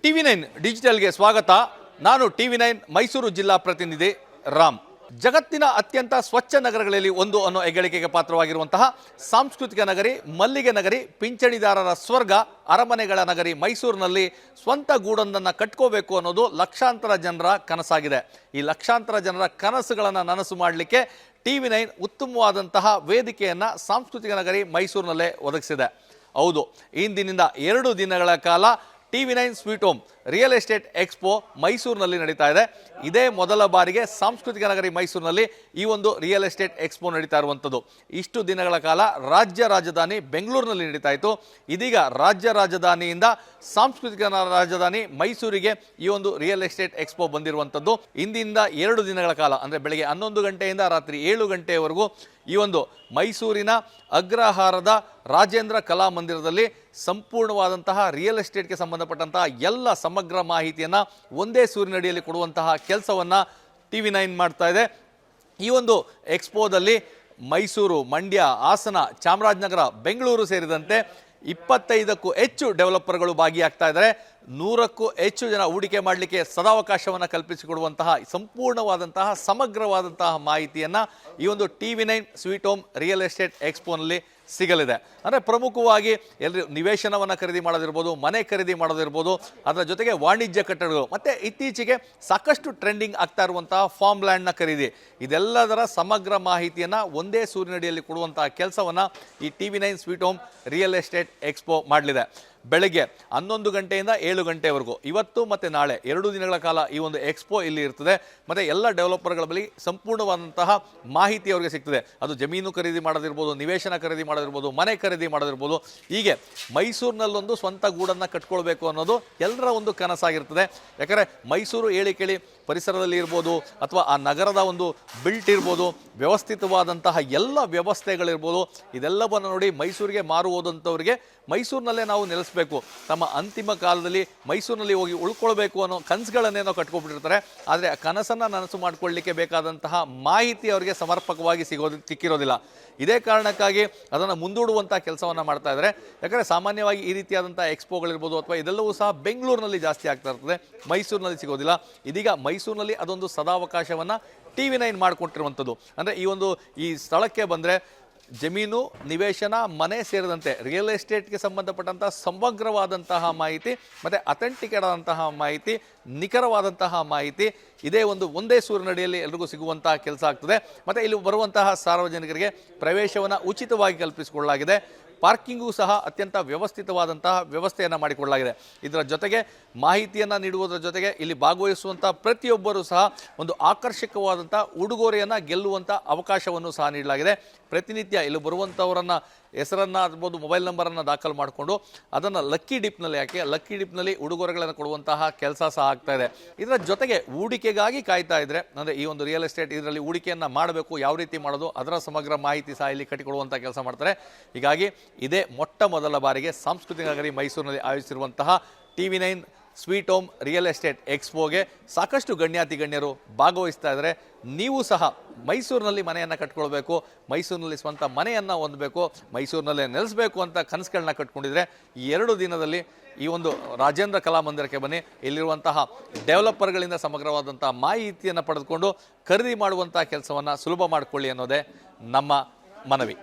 TV9 ಡಿಜಿಟಲ್ಗೆ ಸ್ವಾಗತ. ನಾನು TV9 Mysuru ಜಿಲ್ಲಾ ಪ್ರತಿನಿಧಿ ರಾಮ್. ಜಗತ್ತಿನ ಅತ್ಯಂತ ಸ್ವಚ್ಛ ನಗರಗಳಲ್ಲಿ ಒಂದು ಅನ್ನೋ ಹೆಗ್ಗಳಿಕೆಗೆ ಪಾತ್ರವಾಗಿರುವಂತಹ ಸಾಂಸ್ಕೃತಿಕ ನಗರಿ, ಮಲ್ಲಿಗೆ ನಗರಿ, ಪಿಂಚಣಿದಾರರ ಸ್ವರ್ಗ, ಅರಮನೆಗಳ ನಗರಿ ಮೈಸೂರಿನಲ್ಲಿ ಸ್ವಂತ ಗೂಡೊಂದನ್ನು ಕಟ್ಕೋಬೇಕು ಅನ್ನೋದು ಲಕ್ಷಾಂತರ ಜನರ ಕನಸಾಗಿದೆ. ಈ ಲಕ್ಷಾಂತರ ಜನರ ಕನಸುಗಳನ್ನು ನನಸು ಮಾಡಲಿಕ್ಕೆ TV9 ಉತ್ತಮವಾದಂತಹ ವೇದಿಕೆಯನ್ನು ಸಾಂಸ್ಕೃತಿಕ ನಗರಿ ಮೈಸೂರಿನಲ್ಲೇ ಒದಗಿಸಿದೆ. ಹೌದು, ಇಂದಿನಿಂದ 2 ದಿನಗಳ ಕಾಲ TV9 sweet home real estate expo ಮೈಸೂರಿನಲ್ಲಿ ನಡೀತಾ ಇದೆ. ಇದೇ ಮೊದಲ ಬಾರಿಗೆ ಸಾಂಸ್ಕೃತಿಕ ನಗರಿ ಮೈಸೂರಿನಲ್ಲಿ ಈ ಒಂದು ರಿಯಲ್ ಎಸ್ಟೇಟ್ ಎಕ್ಸ್ಪೋ ನಡೀತಾ ಇರುವಂಥದ್ದು. ಇಷ್ಟು ದಿನಗಳ ಕಾಲ ರಾಜ್ಯ ರಾಜಧಾನಿ ಬೆಂಗಳೂರಿನಲ್ಲಿ ನಡೀತಾ ಇತ್ತು. ಇದೀಗ ರಾಜ್ಯ ರಾಜಧಾನಿಯಿಂದ ಸಾಂಸ್ಕೃತಿಕ ರಾಜಧಾನಿ ಮೈಸೂರಿಗೆ ಈ ಒಂದು ರಿಯಲ್ ಎಸ್ಟೇಟ್ ಎಕ್ಸ್ಪೋ ಬಂದಿರುವಂಥದ್ದು. ಇಂದಿನಿಂದ 2 ದಿನಗಳ ಕಾಲ ಅಂದರೆ ಬೆಳಗ್ಗೆ 11 ಗಂಟೆಯಿಂದ ರಾತ್ರಿ 7 ಗಂಟೆಯವರೆಗೂ ಈ ಒಂದು ಮೈಸೂರಿನ ಅಗ್ರಹಾರದ ರಾಜೇಂದ್ರ ಕಲಾ ಮಂದಿರದಲ್ಲಿ ಸಂಪೂರ್ಣವಾದಂತಹ ರಿಯಲ್ ಎಸ್ಟೇಟ್ಗೆ ಸಂಬಂಧಪಟ್ಟಂತಹ ಎಲ್ಲ ಸಮಗ್ರ ಮಾಹಿತಿಯನ್ನು ಒಂದೇ ಸೂರಿನಡಿಯಲ್ಲಿ ಕೊಡುವಂತಹ ಕೆಲಸವನ್ನು TV9 ಮಾಡ್ತಾ ಇದೆ. ಈ ಒಂದು ಎಕ್ಸ್ಪೋದಲ್ಲಿ ಮೈಸೂರು, ಮಂಡ್ಯ, ಹಾಸನ, ಚಾಮರಾಜನಗರ, ಬೆಂಗಳೂರು ಸೇರಿದಂತೆ 25ಕ್ಕೂ ಹೆಚ್ಚು ಡೆವಲಪರ್ಗಳು ಭಾಗಿಯಾಗ್ತಾ ಇದ್ದಾರೆ. 100ಕ್ಕೂ ಹೆಚ್ಚು ಜನ ಹೂಡಿಕೆ ಮಾಡಲಿಕ್ಕೆ ಸದಾವಕಾಶವನ್ನು ಕಲ್ಪಿಸಿಕೊಡುವಂತಹ ಸಂಪೂರ್ಣವಾದಂತಹ ಸಮಗ್ರವಾದಂತಹ ಮಾಹಿತಿಯನ್ನು ಈ ಒಂದು TV9 sweet home real estate ಎಕ್ಸ್ಪೋನಲ್ಲಿ ಸಿಗಲಿದೆ. ಅಂದರೆ ಪ್ರಮುಖವಾಗಿ ಎಲ್ಲರೂ ನಿವೇಶನವನ್ನು ಖರೀದಿ ಮಾಡೋದಿರ್ಬೋದು, ಮನೆ ಖರೀದಿ ಮಾಡೋದಿರ್ಬೋದು, ಅದರ ಜೊತೆಗೆ ವಾಣಿಜ್ಯ ಕಟ್ಟಡಗಳು, ಮತ್ತು ಇತ್ತೀಚೆಗೆ ಸಾಕಷ್ಟು ಟ್ರೆಂಡಿಂಗ್ ಆಗ್ತಾ ಇರುವಂತಹ ಫಾರ್ಮ್ ಲ್ಯಾಂಡ್ನ ಖರೀದಿ, ಇದೆಲ್ಲದರ ಸಮಗ್ರ ಮಾಹಿತಿಯನ್ನು ಒಂದೇ ಸೂರಿನಡಿಯಲ್ಲಿ ಕೊಡುವಂತಹ ಕೆಲಸವನ್ನು ಈ TV9 sweet home real estate expo ಮಾಡಲಿದೆ. ಬೆಳಗ್ಗೆ 11 ಗಂಟೆಯಿಂದ 7 ಗಂಟೆವರೆಗೂ ಇವತ್ತು ಮತ್ತು ನಾಳೆ 2 ದಿನಗಳ ಕಾಲ ಈ ಒಂದು ಎಕ್ಸ್ಪೋ ಇಲ್ಲಿ ಇರ್ತದೆ. ಮತ್ತು ಎಲ್ಲ ಡೆವಲಪರ್ಗಳ ಬಳಿ ಸಂಪೂರ್ಣವಾದಂತಹ ಮಾಹಿತಿ ಅವರಿಗೆ ಸಿಗ್ತದೆ. ಅದು ಜಮೀನು ಖರೀದಿ ಮಾಡೋದಿರ್ಬೋದು, ನಿವೇಶನ ಖರೀದಿ ಮಾಡೋದಿರ್ಬೋದು, ಮನೆ ಖರೀದಿ ಮಾಡೋದಿರ್ಬೋದು. ಹೀಗೆ ಮೈಸೂರಿನಲ್ಲೊಂದು ಸ್ವಂತ ಗೂಡನ್ನು ಕಟ್ಕೊಳ್ಬೇಕು ಅನ್ನೋದು ಎಲ್ಲರ ಒಂದು ಕನಸಾಗಿರ್ತದೆ. ಯಾಕಂದರೆ ಮೈಸೂರು ಹೇಳಿ ಕೇಳಿ ಪರಿಸರದಲ್ಲಿ ಇರ್ಬೋದು, ಅಥವಾ ಆ ನಗರದ ಒಂದು ಬಿಲ್ಟ್ ಇರ್ಬೋದು, ವ್ಯವಸ್ಥಿತವಾದಂತಹ ಎಲ್ಲ ವ್ಯವಸ್ಥೆಗಳಿರ್ಬೋದು, ಇದೆಲ್ಲವನ್ನು ನೋಡಿ ಮೈಸೂರಿಗೆ ಮಾರು ಹೋದಂಥವ್ರಿಗೆ ಮೈಸೂರಿನಲ್ಲೇ ನಾವು ನೆಲೆಸಬೇಕು, ತಮ್ಮ ಅಂತಿಮ ಕಾಲದಲ್ಲಿ ಮೈಸೂರಿನಲ್ಲಿ ಹೋಗಿ ಉಳ್ಕೊಳ್ಬೇಕು ಅನ್ನೋ ಕನಸುಗಳನ್ನೇನೋ ಕಟ್ಕೊಬಿಟ್ಟಿರ್ತಾರೆ. ಆದರೆ ಆ ಕನಸನ್ನು ನನಸು ಮಾಡಿಕೊಳ್ಳಲಿಕ್ಕೆ ಬೇಕಾದಂತಹ ಮಾಹಿತಿ ಅವರಿಗೆ ಸಮರ್ಪಕವಾಗಿ ಸಿಕ್ಕಿರೋದಿಲ್ಲ. ಇದೇ ಕಾರಣಕ್ಕಾಗಿ ಅದನ್ನು ಮುಂದೂಡುವಂಥ ಕೆಲಸವನ್ನು ಮಾಡ್ತಾ ಇದ್ದಾರೆ. ಯಾಕಂದರೆ ಸಾಮಾನ್ಯವಾಗಿ ಈ ರೀತಿಯಾದಂಥ ಎಕ್ಸ್ಪೋಗಳಿರ್ಬೋದು ಅಥವಾ ಇದೆಲ್ಲವೂ ಸಹ ಬೆಂಗಳೂರಿನಲ್ಲಿ ಜಾಸ್ತಿ ಆಗ್ತಾ ಇರ್ತದೆ, ಮೈಸೂರಿನಲ್ಲಿ ಸಿಗೋದಿಲ್ಲ. ಇದೀಗ ಮೈಸೂರಿನಲ್ಲಿ ಅದೊಂದು ಸದಾವಕಾಶವನ್ನು TV9 ಮಾಡಿಕೊಟ್ಟಿರುವಂಥದ್ದು. ಅಂದರೆ ಈ ಸ್ಥಳಕ್ಕೆ ಬಂದರೆ ಜಮೀನು, ನಿವೇಶನ, ಮನೆ ಸೇರಿದಂತೆ ರಿಯಲ್ ಎಸ್ಟೇಟ್ಗೆ ಸಂಬಂಧಪಟ್ಟಂಥ ಸಮಗ್ರವಾದಂತಹ ಮಾಹಿತಿ ಮತ್ತು ಅಥೆಂಟಿಕೇಟ್ ಆದಂತಹ ಮಾಹಿತಿ, ನಿಖರವಾದಂತಹ ಮಾಹಿತಿ ಇದೇ ಒಂದೇ ಸೂರಿನಡಿಯಲ್ಲಿ ಎಲ್ರಿಗೂ ಸಿಗುವಂತಹ ಕೆಲಸ ಆಗ್ತದೆ. ಮತ್ತು ಇಲ್ಲಿ ಬರುವಂತಹ ಸಾರ್ವಜನಿಕರಿಗೆ ಪ್ರವೇಶವನ್ನು ಉಚಿತವಾಗಿ ಕಲ್ಪಿಸಿಕೊಳ್ಳಲಾಗಿದೆ. ಪಾರ್ಕಿಂಗೂ ಸಹ ಅತ್ಯಂತ ವ್ಯವಸ್ಥಿತವಾದಂತಹ ವ್ಯವಸ್ಥೆಯನ್ನು ಮಾಡಿಕೊಳ್ಳಲಾಗಿದೆ. ಇದರ ಜೊತೆಗೆ ಮಾಹಿತಿಯನ್ನು ನೀಡುವುದರ ಜೊತೆಗೆ ಇಲ್ಲಿ ಭಾಗವಹಿಸುವಂಥ ಪ್ರತಿಯೊಬ್ಬರೂ ಸಹ ಒಂದು ಆಕರ್ಷಕವಾದಂಥ ಉಡುಗೊರೆಯನ್ನು ಗೆಲ್ಲುವಂಥ ಅವಕಾಶವನ್ನು ಸಹ ನೀಡಲಾಗಿದೆ. ಪ್ರತಿನಿತ್ಯ ಇಲ್ಲಿ ಬರುವಂಥವರನ್ನು ಹೆಸರನ್ನು ಆಗ್ಬೋದು, ಮೊಬೈಲ್ ನಂಬರನ್ನು ದಾಖಲು ಮಾಡಿಕೊಂಡು ಅದನ್ನು ಲಕ್ಕಿ ಡಿಪ್ನಲ್ಲಿ ಲಕ್ಕಿ ಡಿಪ್ನಲ್ಲಿ ಉಡುಗೊರೆಗಳನ್ನು ಕೊಡುವಂತಹ ಕೆಲಸ ಸಹ ಆಗ್ತಾ ಇದೆ. ಇದರ ಜೊತೆಗೆ ಹೂಡಿಕೆಗಾಗಿ ಕಾಯ್ತಾ ಇದ್ದರೆ, ಅಂದರೆ ಈ ಒಂದು ರಿಯಲ್ ಎಸ್ಟೇಟ್ ಇದರಲ್ಲಿ ಹೂಡಿಕೆಯನ್ನು ಮಾಡಬೇಕು, ಯಾವ ರೀತಿ ಮಾಡೋದು ಅದರ ಸಮಗ್ರ ಮಾಹಿತಿ ಸಹ ಇಲ್ಲಿ ಕಟ್ಟಿಕೊಡುವಂಥ ಕೆಲಸ ಮಾಡ್ತಾರೆ. ಹೀಗಾಗಿ ಇದೇ ಮೊಟ್ಟ ಮೊದಲ ಬಾರಿಗೆ ಸಾಂಸ್ಕೃತಿಕ ನಗರಿ ಮೈಸೂರಿನಲ್ಲಿ ಆಯೋಜಿಸಿರುವಂತಹ TV9 sweet home real estate ಎಕ್ಸ್ಪೋಗೆ ಸಾಕಷ್ಟು ಗಣ್ಯರು ಭಾಗವಹಿಸ್ತಾ ಇದ್ದಾರೆ. ನೀವು ಸಹ ಮೈಸೂರಿನಲ್ಲಿ ಮನೆಯನ್ನು ಕಟ್ಕೊಳ್ಬೇಕು, ಮೈಸೂರಿನಲ್ಲಿ ಸ್ವಂತ ಮನೆಯನ್ನು ಹೊಂದಬೇಕು, ಮೈಸೂರಿನಲ್ಲೇ ನೆಲೆಸಬೇಕು ಅಂತ ಕನಸುಗಳನ್ನ ಕಟ್ಕೊಂಡಿದ್ರೆ ಈ 2 ದಿನದಲ್ಲಿ ಈ ಒಂದು ರಾಜೇಂದ್ರ ಕಲಾ ಮಂದಿರಕ್ಕೆ ಬನ್ನಿ. ಇಲ್ಲಿರುವಂತಹ ಡೆವಲಪರ್ಗಳಿಂದ ಸಮಗ್ರವಾದಂಥ ಮಾಹಿತಿಯನ್ನು ಪಡೆದುಕೊಂಡು ಖರೀದಿ ಮಾಡುವಂಥ ಕೆಲಸವನ್ನು ಸುಲಭ ಮಾಡಿಕೊಳ್ಳಿ ಅನ್ನೋದೇ ನಮ್ಮ ಮನವಿ.